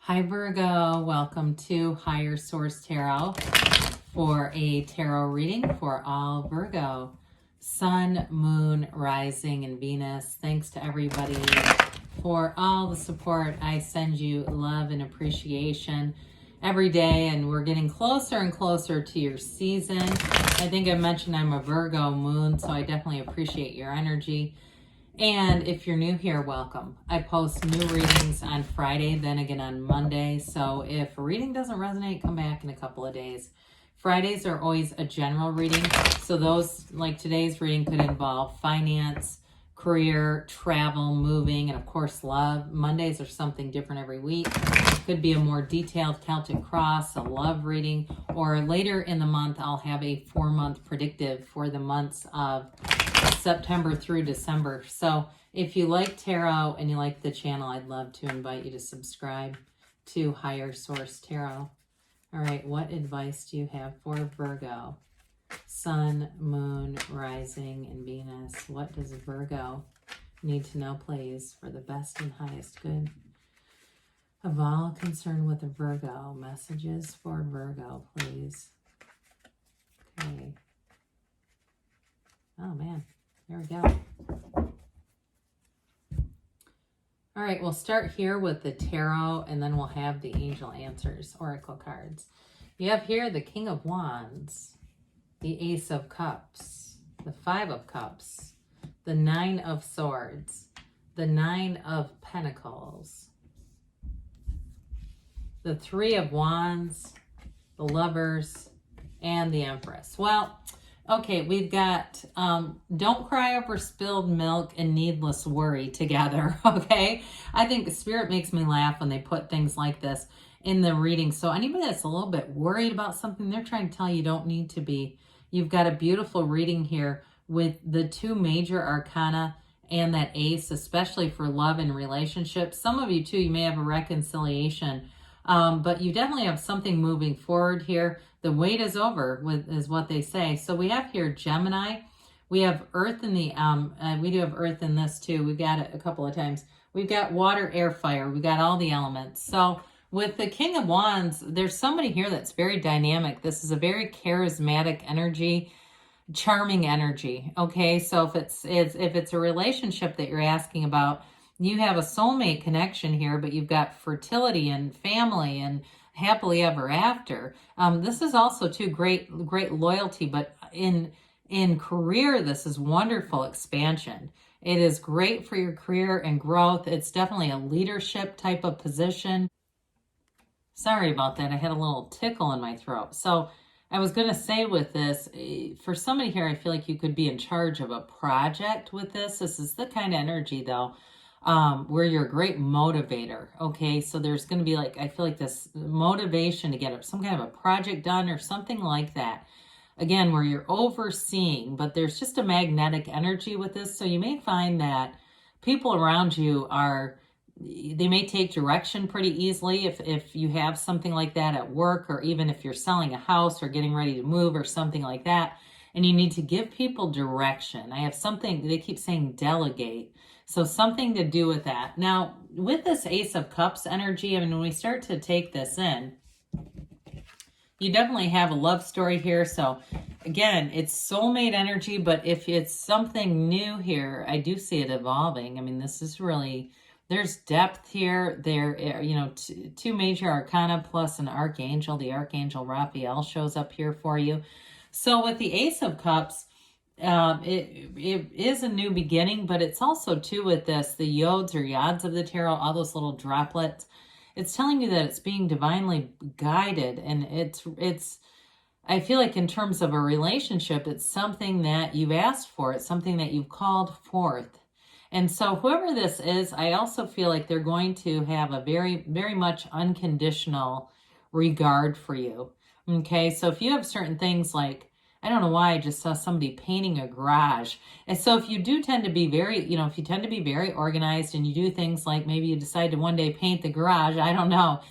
Hi Virgo, welcome to Higher Source Tarot for a tarot reading for all Virgo. Sun, Moon, Rising, and Venus. Thanks to everybody for all the support. I send you love and appreciation every day, and we're getting closer and closer to your season. I think I mentioned I'm a Virgo moon, so I definitely appreciate your energy. And if you're new here, welcome. I post new readings on Friday, then again on Monday. So if a reading doesn't resonate, come back in a couple of days. Fridays are always a general reading. So those, like today's reading, could involve finance, career, travel, moving, and of course love. Mondays are something different every week. Could be a more detailed Celtic cross, a love reading, or later in the month I'll have a 4-month predictive for the months of September through December. So if you like tarot and you like the channel, I'd love to invite you to subscribe to Higher Source Tarot. All right, what advice do you have for Virgo? Sun, Moon, Rising, and Venus. What does Virgo need to know, please, for the best and highest good of all concerned with a Virgo? Messages for Virgo, please. Okay. Oh, man. There we go. All right, we'll start here with the tarot, and then we'll have the angel answers, oracle cards. You have here the King of Wands, the Ace of Cups, the Five of Cups, the Nine of Swords, the Nine of Pentacles, the Three of Wands, the Lovers, and the Empress. Well, okay, we've got don't cry over spilled milk and needless worry together, okay? I think the Spirit makes me laugh when they put things like this in the reading. So anybody that's a little bit worried about something, they're trying to tell you don't need to be. You've got a beautiful reading here with the two major arcana and that ace, especially for love and relationships. Some of you too, you may have a reconciliation, but you definitely have something moving forward here. The wait is over, is what they say. So we have here Gemini. We have Earth in the, we do have Earth in this too. We've got it a couple of times. We've got water, air, fire. We've got all the elements. So with the King of Wands, there's somebody here that's very dynamic. This is a very charismatic energy, charming energy. Okay, so if it's a relationship that you're asking about, you have a soulmate connection here, but you've got fertility and family and happily ever after. This is also too great loyalty, but in career, this is wonderful expansion. It is great for your career and growth. It's definitely a leadership type of position. Sorry about that. I had a little tickle in my throat. So I was going to say with this, for somebody here, I feel like you could be in charge of a project with this. This is the kind of energy, though, where you're a great motivator. Okay, so there's going to be like, I feel like this motivation to get some kind of a project done or something like that. Again, where you're overseeing, but there's just a magnetic energy with this. So you may find that people around you they may take direction pretty easily if you have something like that at work, or even if you're selling a house or getting ready to move or something like that, and you need to give people direction. I have something, they keep saying delegate. So something to do with that. Now, with this Ace of Cups energy, I mean, when we start to take this in, you definitely have a love story here. So again, it's soulmate energy, but if it's something new here, I do see it evolving. I mean, this is really, there's depth here. There, you know, two major arcana plus an archangel. The Archangel Raphael shows up here for you. So with the Ace of Cups, it is a new beginning, but it's also too with this, the yods or yods of the tarot, all those little droplets. It's telling you that it's being divinely guided, and it's I feel like in terms of a relationship, it's something that you've asked for. It's something that you've called forth. And so whoever this is, I also feel like they're going to have a very, very much unconditional regard for you. Okay, so if you have certain things like, I don't know why I just saw somebody painting a garage. And so if you do tend to be very, you know, if you tend to be very organized and you do things like maybe you decide to one day paint the garage, I don't know,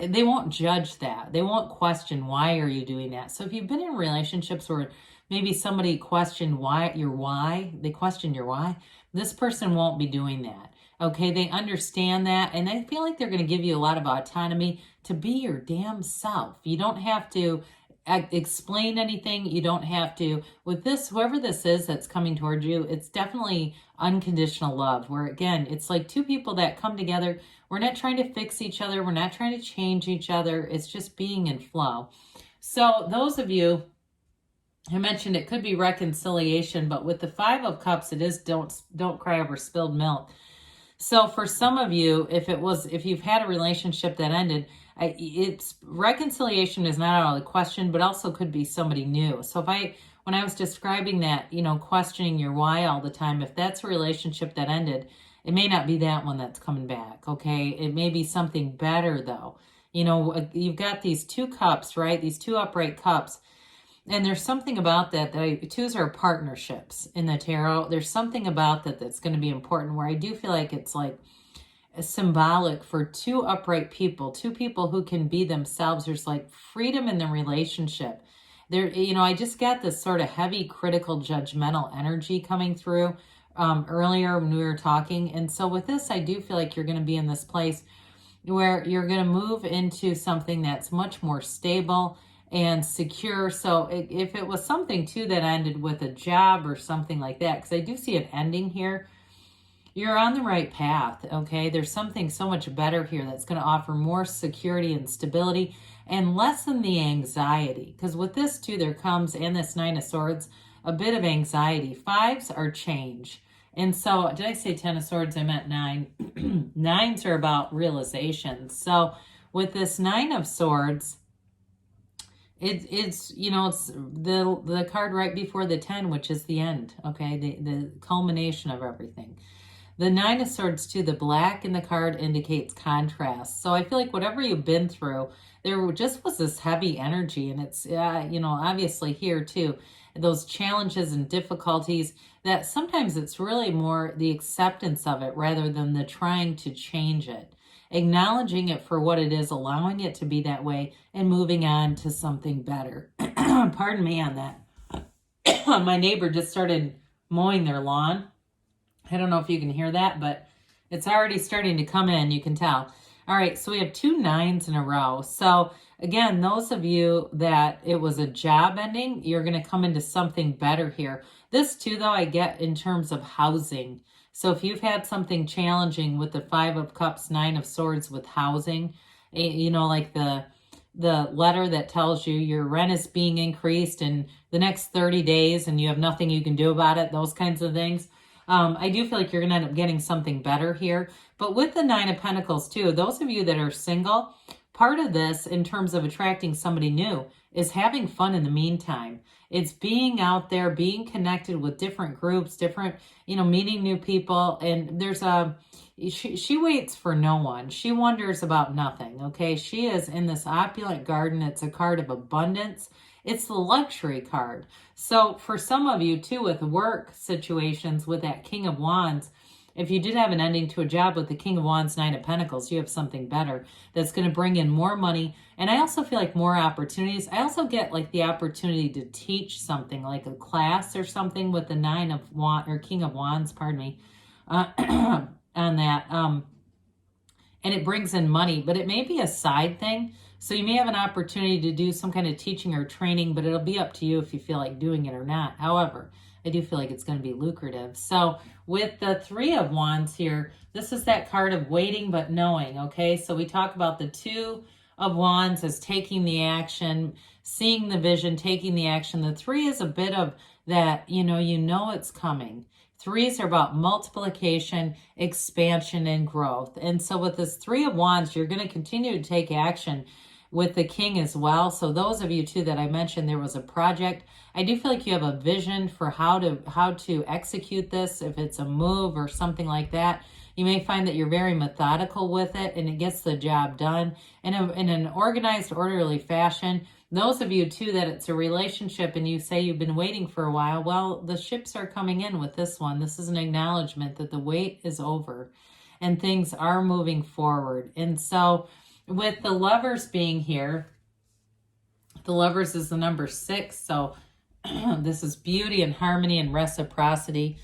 they won't judge that. They won't question why are you doing that. So if you've been in relationships where maybe somebody questioned they question your why, this person won't be doing that. Okay, they understand that, and they feel like they're going to give you a lot of autonomy to be your damn self. You don't have to explain anything. You don't have to. With this, whoever this is that's coming towards you, it's definitely unconditional love, where again, it's like two people that come together. We're not trying to fix each other. We're not trying to change each other. It's just being in flow. So those of you, I mentioned it could be reconciliation, but with the Five of Cups, it is don't cry over spilled milk. So for some of you, if you've had a relationship that ended, it's reconciliation is not out of the question, but also could be somebody new. So when I was describing that, questioning your why all the time, if that's a relationship that ended, it may not be that one that's coming back. Okay. It may be something better though. You've got these two cups, right? These two upright cups. And there's something about that twos are partnerships in the tarot. There's something about that that's going to be important, where I do feel like it's like symbolic for two upright people, two people who can be themselves. There's like freedom in the relationship. There, I just got this sort of heavy, critical, judgmental energy coming through earlier when we were talking. And so with this, I do feel like you're going to be in this place where you're going to move into something that's much more stable and secure. So if it was something too that ended with a job or something like that, because I do see an ending here, you're on the right path. Okay, there's something so much better here that's going to offer more security and stability and lessen the anxiety. Because with this too, there comes, and this Nine of Swords, a bit of anxiety. Fives are change. And so, did I say 10 of Swords? I meant 9. Nines are about realization. So with this Nine of Swords, it's the card right before the 10, which is the end, okay, the culmination of everything. The Nine of Swords too, the black in the card indicates contrast. So I feel like whatever you've been through, there just was this heavy energy, and it's obviously here too, those challenges and difficulties, that sometimes it's really more the acceptance of it rather than the trying to change it. Acknowledging it for what it is, allowing it to be that way, and moving on to something better. Pardon me on that. My neighbor just started mowing their lawn. I don't know if you can hear that, but it's already starting to come in, you can tell. All right, so we have 2 9s in a row. So again, those of you that it was a job ending, you're going to come into something better here. This too, though, I get in terms of housing. So if you've had something challenging with the Five of Cups, Nine of Swords with housing, like the letter that tells you your rent is being increased in the next 30 days and you have nothing you can do about it, those kinds of things. I do feel like you're going to end up getting something better here. But with the Nine of Pentacles too, those of you that are single, part of this in terms of attracting somebody new is having fun in the meantime. It's being out there, being connected with different groups, meeting new people. And she waits for no one. She wonders about nothing, okay? She is in this opulent garden. It's a card of abundance. It's the luxury card. So for some of you too, with work situations, with that King of Wands, if you did have an ending to a job with the King of Wands, Nine of Pentacles, you have something better that's going to bring in more money. And I also feel like more opportunities. I also get like the opportunity to teach something like a class or something with the Nine of Wands, or King of Wands, pardon me, on that. And it brings in money, but it may be a side thing. So you may have an opportunity to do some kind of teaching or training, but it'll be up to you if you feel like doing it or not. However, I do feel like it's going to be lucrative. So with the Three of Wands here, this is that card of waiting but knowing, okay? So we talk about the Two of Wands as taking the action, seeing the vision, taking the action. The Three is a bit of that, you know it's coming. Threes are about multiplication, expansion, and growth. And so with this Three of Wands, you're going to continue to take action with the King as well. So those of you too that I mentioned, there was a project. I do feel like you have a vision for how to execute this. If it's a move or something like that, you may find that you're very methodical with it and it gets the job done in an organized, orderly fashion. Those of you too that it's a relationship and you say you've been waiting for a while, well, the ships are coming in with this one. This is an acknowledgement that the wait is over and things are moving forward. And so with the Lovers being here, the Lovers is the number 6. So this is beauty and harmony and reciprocity.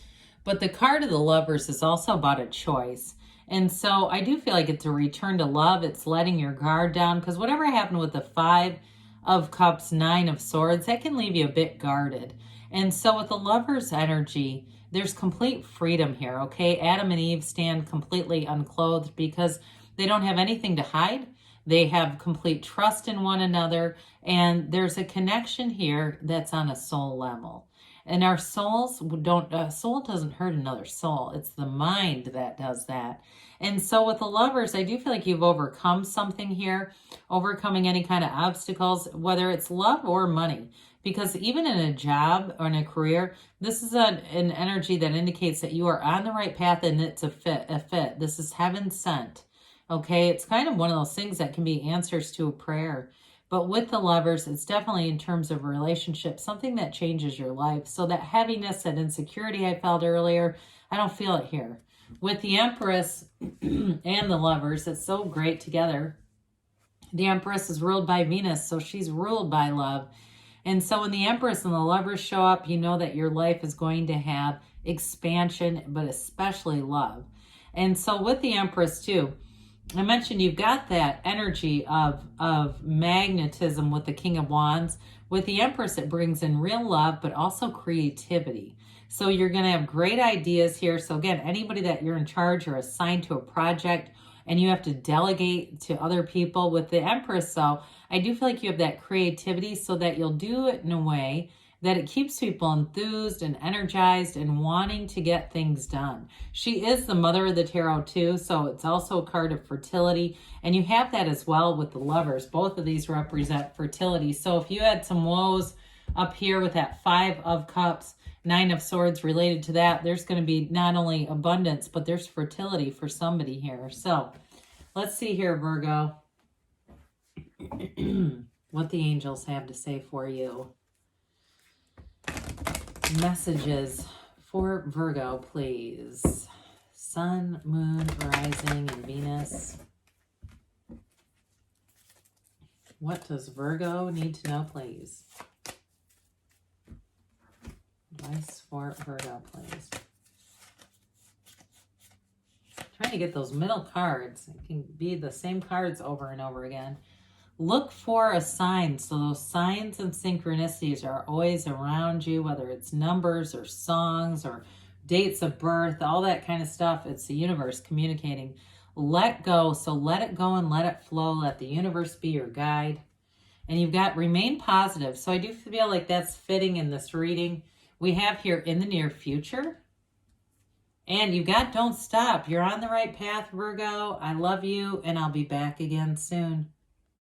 But the card of the Lovers is also about a choice. And so I do feel like it's a return to love. It's letting your guard down, because whatever happened with the 5 of Cups, 9 of Swords, that can leave you a bit guarded. And so with the Lover's energy, there's complete freedom here, okay? Adam and Eve stand completely unclothed because they don't have anything to hide. They have complete trust in one another, and there's a connection here that's on a soul level. And our souls don't, a soul doesn't hurt another soul. It's the mind that does that. And so with the Lovers, I do feel like you've overcome something here, overcoming any kind of obstacles, whether it's love or money. Because even in a job or in a career, this is an energy that indicates that you are on the right path and it's a fit. This is heaven sent. Okay, it's kind of one of those things that can be answers to a prayer. But with the Lovers, it's definitely in terms of a relationship, something that changes your life. So that heaviness, that insecurity I felt earlier, I don't feel it here. With the Empress and the Lovers, it's so great together. The Empress is ruled by Venus, so she's ruled by love. And so when the Empress and the Lovers show up, you know that your life is going to have expansion, but especially love. And so with the Empress too, I mentioned you've got that energy of magnetism with the King of Wands. With the Empress, it brings in real love, but also creativity. So you're going to have great ideas here. So again, anybody that you're in charge or assigned to a project and you have to delegate to other people with the Empress. So I do feel like you have that creativity so that you'll do it in a way that it keeps people enthused and energized and wanting to get things done. She is the mother of the tarot too, so it's also a card of fertility. And you have that as well with the Lovers. Both of these represent fertility. So if you had some woes up here with that 5 of Cups, 9 of Swords related to that, there's going to be not only abundance, but there's fertility for somebody here. So let's see here, Virgo, what the angels have to say for you. Messages for Virgo, please. Sun, Moon, Rising, and Venus. What does Virgo need to know, please? Advice for Virgo, please. Trying to get those middle cards. It can be the same cards over and over again. Look for a sign. So those signs and synchronicities are always around you, whether it's numbers or songs or dates of birth, all that kind of stuff. It's the universe communicating. Let go. So let it go and let it flow. Let the universe be your guide. And you've got remain positive. So I do feel like that's fitting in this reading. We have here in the near future. And you've got don't stop. You're on the right path, Virgo. I love you, and I'll be back again soon.